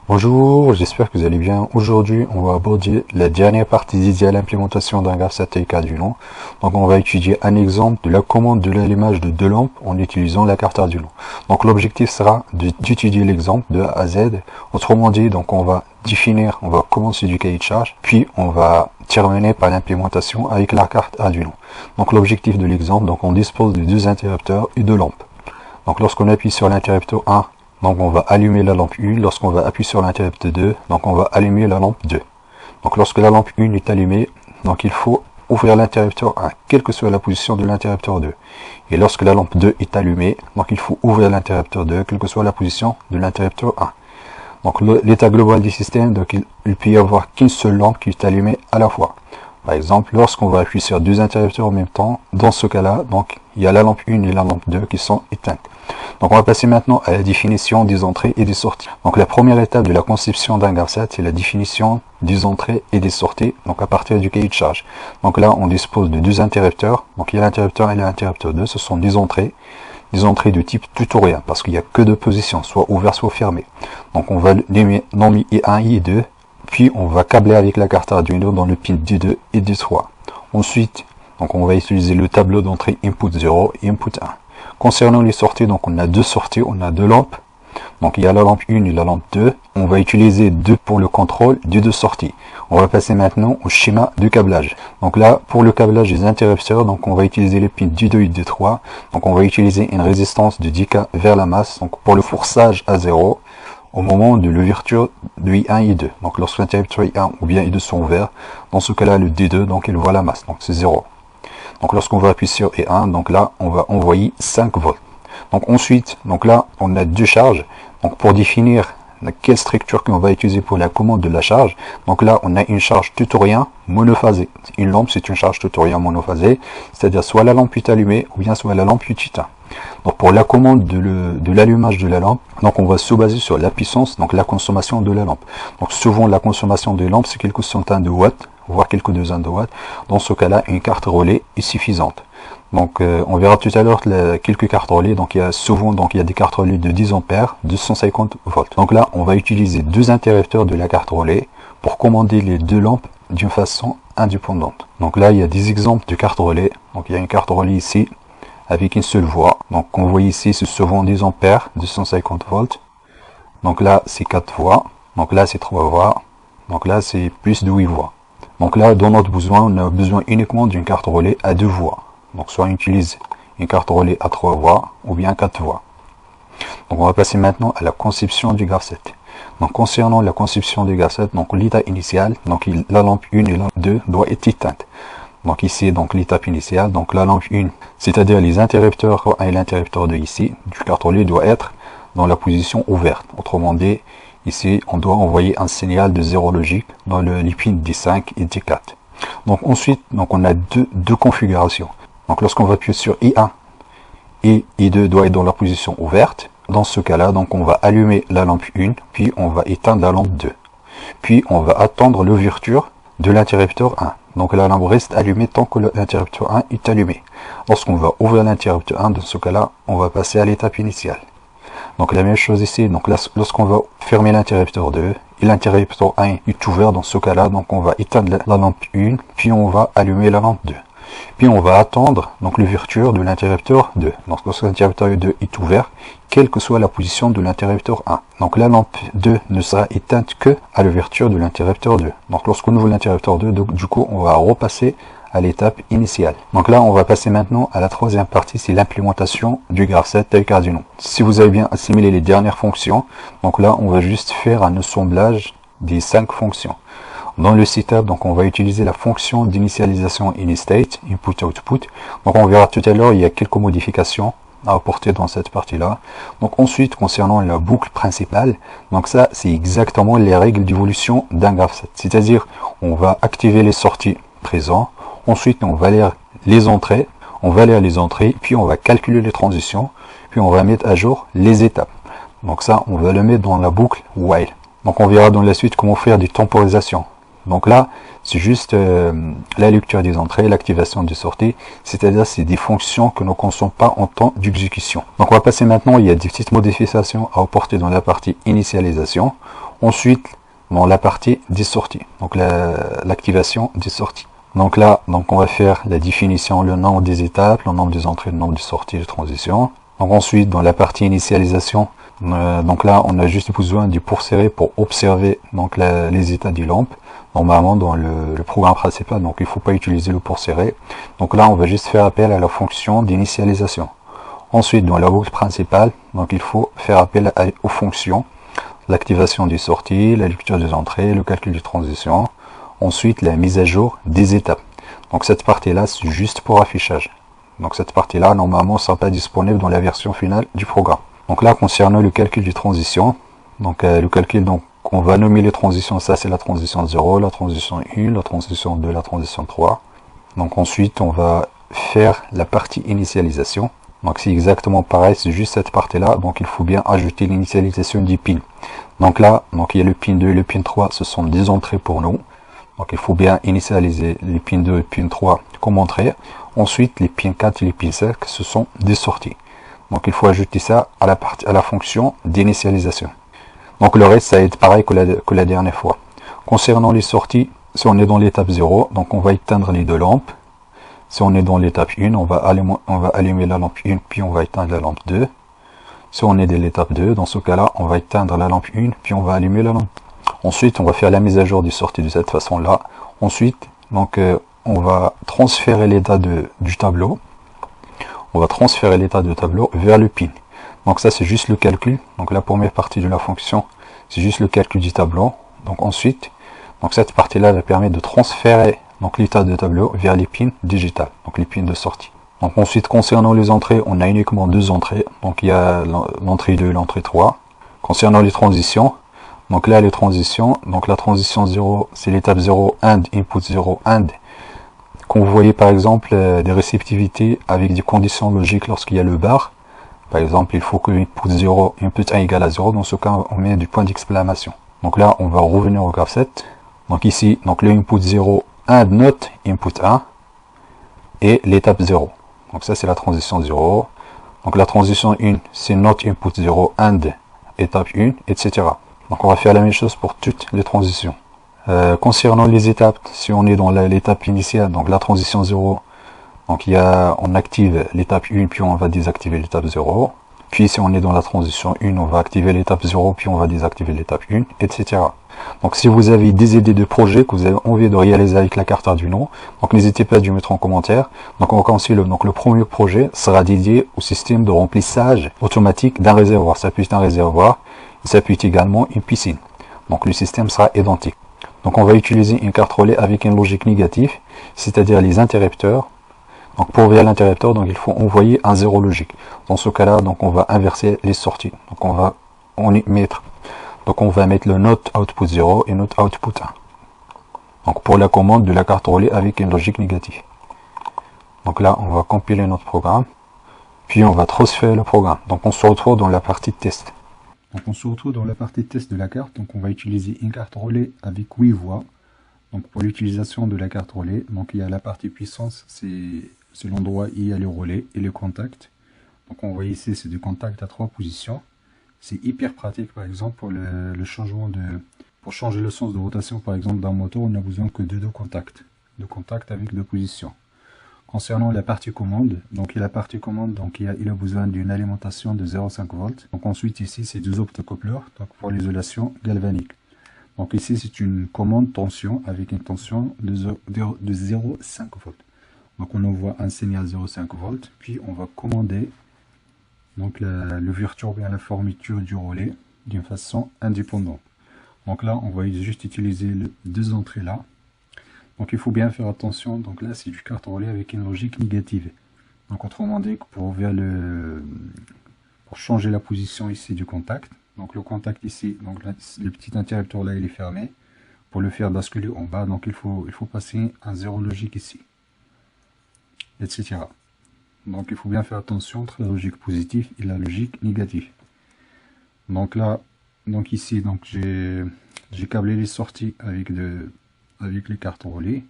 Bonjour, j'espère que vous allez bien. Aujourd'hui, on va aborder la dernière partie dédiée à l'implémentation d'un graphe satellite Arduino. Donc, on va étudier un exemple de la commande de l'allumage de deux lampes en utilisant la carte Arduino. Donc, l'objectif sera d'étudier l'exemple de A à Z. Autrement dit, donc, on va commencer du cahier de charge, puis on va terminer par l'implémentation avec la carte Arduino. Donc, l'objectif de l'exemple, donc, on dispose de deux interrupteurs et deux lampes. Donc, lorsqu'on appuie sur l'interrupteur 1, donc on va allumer la lampe 1, lorsqu'on va appuyer sur l'interrupteur 2, donc on va allumer la lampe 2. Donc lorsque la lampe 1 est allumée, donc il faut ouvrir l'interrupteur 1, quelle que soit la position de l'interrupteur 2. Et lorsque la lampe 2 est allumée, donc il faut ouvrir l'interrupteur 2, quelle que soit la position de l'interrupteur 1. Donc l'état global du système, donc il peut y avoir qu'une seule lampe qui est allumée à la fois. Par exemple, lorsqu'on va appuyer sur deux interrupteurs en même temps, dans ce cas-là, donc il y a la lampe 1 et la lampe 2 qui sont éteintes. Donc on va passer maintenant à la définition des entrées et des sorties. Donc la première étape de la conception d'un graphe sat, c'est la définition des entrées et des sorties, donc à partir du cahier de charge. Donc là, on dispose de deux interrupteurs. Donc il y a l'interrupteur 1 et l'interrupteur 2, ce sont des entrées de type tutoriel, parce qu'il n'y a que deux positions, soit ouvert, soit fermé. Donc on va nommer I1 et I2, puis on va câbler avec la carte Arduino dans le pin D2 et D3. Ensuite, donc on va utiliser le tableau d'entrée input 0 et input 1. Concernant les sorties, donc on a deux sorties, on a deux lampes. Donc il y a la lampe 1 et la lampe 2. On va utiliser 2 pour le contrôle des deux sorties. On va passer maintenant au schéma de câblage. Donc là, pour le câblage des interrupteurs, donc on va utiliser les pins D2 et D3. Donc on va utiliser une résistance de 10K vers la masse, donc pour le forçage à 0 au moment de l'ouverture de I1 et I2. Donc lorsque l'interrupteur I1 ou bien I2 sont ouverts, dans ce cas-là, le D2, donc il voit la masse, donc c'est 0. Donc lorsqu'on va appuyer sur E1, donc là on va envoyer 5 volts. Donc ensuite, donc là on a deux charges. Donc pour définir quelle structure qu'on va utiliser pour la commande de la charge, donc là on a une charge tutorien monophasée. Une lampe, c'est une charge tutorien monophasée, c'est-à-dire soit la lampe est allumée ou bien soit la lampe est éteinte. Donc pour la commande de l'allumage de la lampe, donc on va se baser sur la puissance, donc la consommation de la lampe. Donc souvent la consommation de lampe c'est quelques centaines de watts, voire quelques dizaines de watts. Dans ce cas-là, une carte relais est suffisante. Donc on verra tout à l'heure quelques cartes relais. Donc il y a des cartes relais de 10 ampères, 250 volts. Donc là, on va utiliser deux interrupteurs de la carte relais pour commander les deux lampes d'une façon indépendante. Donc là, il y a des exemples de cartes relais. Donc il y a une carte relais ici avec une seule voie. Donc on voit ici, c'est souvent 10 ampères, 250 volts. Donc là, c'est 4 voies. Donc là, c'est 3 voies. Donc là, c'est plus de 8 voies. Donc là, dans notre besoin, on a besoin uniquement d'une carte relais à 2 voies. Donc soit on utilise une carte relais à 3 voies ou bien 4 voies. Donc on va passer maintenant à la conception du graphe sat. Donc concernant la conception du graphe sat, donc l'état initial, donc la lampe 1 et la lampe 2 doit être éteinte. Donc ici, donc l'étape initiale, donc la lampe 1, c'est-à-dire les interrupteurs 1 et l'interrupteur 2 ici, du carte relais doit être dans la position ouverte. Autrement dit, ici, on doit envoyer un signal de 0 logique dans les pins D5 et D4. Donc ensuite, donc on a deux configurations. Donc lorsqu'on va appuyer sur I1 et I2 doit être dans la position ouverte. Dans ce cas-là, donc on va allumer la lampe 1, puis on va éteindre la lampe 2. Puis on va attendre l'ouverture de l'interrupteur 1. Donc la lampe reste allumée tant que l'interrupteur 1 est allumé. Lorsqu'on va ouvrir l'interrupteur 1, dans ce cas-là, on va passer à l'étape initiale. Donc la même chose ici, donc lorsqu'on va fermer l'interrupteur 2 et l'interrupteur 1 est ouvert, dans ce cas-là, donc on va éteindre la lampe 1, puis on va allumer la lampe 2. Puis on va attendre donc l'ouverture de l'interrupteur 2. Donc lorsque l'interrupteur 2 est ouvert, quelle que soit la position de l'interrupteur 1. Donc la lampe 2 ne sera éteinte que à l'ouverture de l'interrupteur 2. Donc lorsqu'on ouvre l'interrupteur 2, donc, du coup on va repasser à l'étape initiale. Donc là, on va passer maintenant à la troisième partie, c'est l'implémentation du graphe sat avec Arduino. Si vous avez bien assimilé les dernières fonctions, donc là, on va juste faire un assemblage des 5 fonctions. Dans le setup, donc on va utiliser la fonction d'initialisation initstate, input-output. Donc on verra tout à l'heure, il y a quelques modifications à apporter dans cette partie-là. Donc ensuite, concernant la boucle principale, donc ça, c'est exactement les règles d'évolution d'un graphe sat. C'est-à-dire, on va activer les sorties présentes. Ensuite, on va lire les entrées, puis on va calculer les transitions, puis on va mettre à jour les étapes. Donc ça, on va le mettre dans la boucle while. Donc on verra dans la suite comment faire des temporisations Donc là, c'est juste la lecture des entrées, l'activation des sorties, c'est-à-dire c'est des fonctions que nous ne consommons pas en temps d'exécution. Donc on va passer maintenant, il y a des petites modifications à apporter dans la partie initialisation. Ensuite, dans la partie des sorties, donc l'activation des sorties. Donc là, on va faire la définition, le nombre des étapes, le nombre des entrées, le nombre des sorties, de transition. Donc ensuite, dans la partie initialisation, donc là, on a juste besoin du pour serré pour observer donc les états du lampe. Normalement, dans le programme principal, donc il ne faut pas utiliser le pour serré. Donc là, on va juste faire appel à la fonction d'initialisation. Ensuite, dans la boucle principale, donc il faut faire appel aux fonctions, l'activation des sorties, la lecture des entrées, le calcul de transition. Ensuite, la mise à jour des étapes. Donc cette partie-là, c'est juste pour affichage. Donc cette partie-là, normalement, ne sera pas disponible dans la version finale du programme. Donc là, concernant le calcul de transition, donc le calcul, donc on va nommer les transitions, ça c'est la transition 0, la transition 1, la transition 2, la transition 3. Donc ensuite, on va faire la partie initialisation. Donc c'est exactement pareil, c'est juste cette partie-là. Donc il faut bien ajouter l'initialisation du pin. Donc là, donc il y a le pin 2 et le pin 3, ce sont des entrées pour nous. Donc il faut bien initialiser les pins 2 et pin 3 comme entrée. Ensuite, les pins 4 et les pins 5, ce sont des sorties. Donc il faut ajouter ça à la fonction d'initialisation. Donc le reste, ça va être pareil que la dernière fois. Concernant les sorties, si on est dans l'étape 0, donc on va éteindre les deux lampes. Si on est dans l'étape 1, on va allumer la lampe 1, puis on va éteindre la lampe 2. Si on est dans l'étape 2, dans ce cas-là, on va éteindre la lampe 1, puis on va allumer la lampe. Ensuite, on va faire la mise à jour des sorties de cette façon-là. Ensuite, donc on va transférer l'état du tableau. On va transférer l'état du tableau vers le pin. Donc ça, c'est juste le calcul. Donc la première partie de la fonction, c'est juste le calcul du tableau. Donc ensuite, donc cette partie-là va permettre de transférer donc l'état de tableau vers les pins digitales, donc les pins de sortie. Donc ensuite, concernant les entrées, on a uniquement deux entrées. Donc il y a l'entrée 2 et l'entrée 3. Concernant les transitions, donc là les transitions, donc la transition 0, c'est l'étape 0 AND, input 0 AND. Quand vous voyez par exemple des réceptivités avec des conditions logiques lorsqu'il y a le bar, par exemple il faut que input 0, input 1 égale à 0, dans ce cas on met du point d'exclamation. Donc là on va revenir au graphe 7. Donc ici, donc le input 0 AND not input 1 et l'étape 0. Donc ça c'est la transition 0. Donc la transition 1 c'est not input 0 AND étape 1, etc. Donc on va faire la même chose pour toutes les transitions. Concernant les étapes, si on est dans l'étape initiale, donc la transition 0, donc on active l'étape 1, puis on va désactiver l'étape 0. Puis si on est dans la transition 1, on va activer l'étape 0, puis on va désactiver l'étape 1, etc. Donc si vous avez des idées de projets que vous avez envie de réaliser avec la carte Arduino, donc n'hésitez pas à le mettre en commentaire. Donc on va continuer. Donc le premier projet sera dédié au système de remplissage automatique d'un réservoir. Ça peut être un réservoir, ça peut être également une piscine. Donc le système sera identique. Donc on va utiliser une carte relais avec une logique négative, c'est-à-dire les interrupteurs. Donc pour ouvrir l'interrupteur, donc il faut envoyer un 0 logique. Dans ce cas-là, donc on va inverser les sorties. Donc on va mettre le not output 0 et not output 1. Donc pour la commande de la carte relais avec une logique négative. Donc là, on va compiler notre programme, puis on va transférer le programme. Donc on se retrouve dans la partie test. Donc on se retrouve dans la partie test de la carte. Donc on va utiliser une carte relais avec 8 voies. Donc pour l'utilisation de la carte relais, donc il y a la partie puissance, c'est l'endroit où il y a les relais et les contacts. Donc on voit ici, c'est des contacts à 3 positions. C'est hyper pratique par exemple pour le changement pour changer le sens de rotation par exemple d'un moteur, on n'a besoin que de deux contacts avec 2 positions. Concernant la partie commande, donc il a besoin d'une alimentation de 0,5 volts. Donc ensuite ici c'est 2 optocoupleurs donc pour l'isolation galvanique. Donc ici c'est une commande tension avec une tension de 0,5 volts. Donc on envoie un signal 0,5 volts, puis on va commander donc l'ouverture bien la fermeture du relais d'une façon indépendante. Donc là on va juste utiliser les deux entrées là. Donc il faut bien faire attention, donc là c'est du carte relais avec une logique négative. Donc autrement dit, pour changer la position ici du contact, donc le contact ici, donc là, le petit interrupteur là il est fermé. Pour le faire basculer en bas, donc il faut passer un 0 logique ici, etc. Donc il faut bien faire attention entre la logique positive et la logique négative. Donc là, donc ici, donc j'ai câblé les sorties avec avec les cartes relais.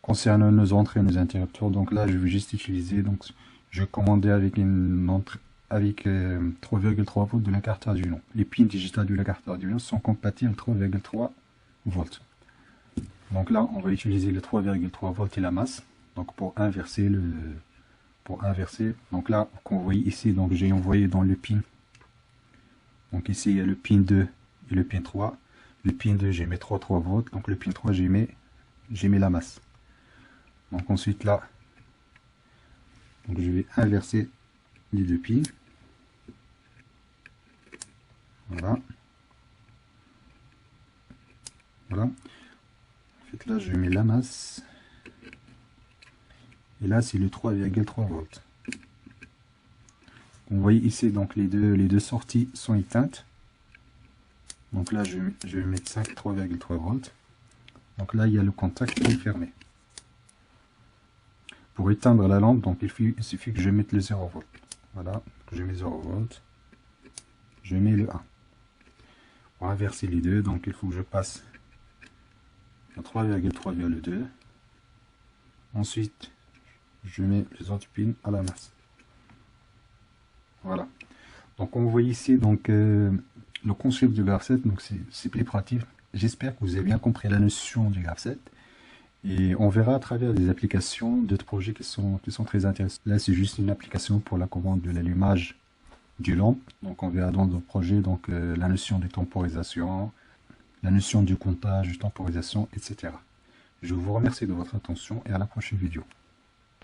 Concernant nos entrées et nos interrupteurs, donc là je vais juste utiliser, donc je commandais avec une entrée avec 3,3 volts de la carte Arduino. Les pins digitales de la carte Arduino sont compatibles 3,3 volts. Donc là on va utiliser le 3,3 volts et la masse, donc pour inverser donc là qu'on voit ici, donc j'ai envoyé dans le pin, donc ici il y a le pin 2 et le pin 3. Le pin 2 j'ai mis 3,3 volts, donc le pin 3 j'ai mis la masse. Donc ensuite là, donc je vais inverser les deux pins. Voilà. Voilà. En fait là je mets la masse. Et là c'est le 3,3 volts. Vous voyez ici donc les deux sorties sont éteintes. Donc là je vais mettre 3,3 volts. Donc là il y a le contact qui est fermé. Pour éteindre la lampe, donc il suffit que je mette le 0 volt. Voilà, je mets 0 volt. Je mets le 1. Pour inverser les deux, donc il faut que je passe le 3,3 vers le 2. Ensuite, je mets les autres pins à la masse. Voilà. Donc on voit ici donc le concept du graph 7, donc c'est plus pratique. J'espère que vous avez bien compris la notion du graph 7. Et on verra à travers des applications d'autres projets qui sont très intéressants. Là, c'est juste une application pour la commande de l'allumage du lampe. Donc, on verra dans d'autres projets donc, la notion de temporisation, la notion du comptage, de temporisation, etc. Je vous remercie de votre attention et à la prochaine vidéo.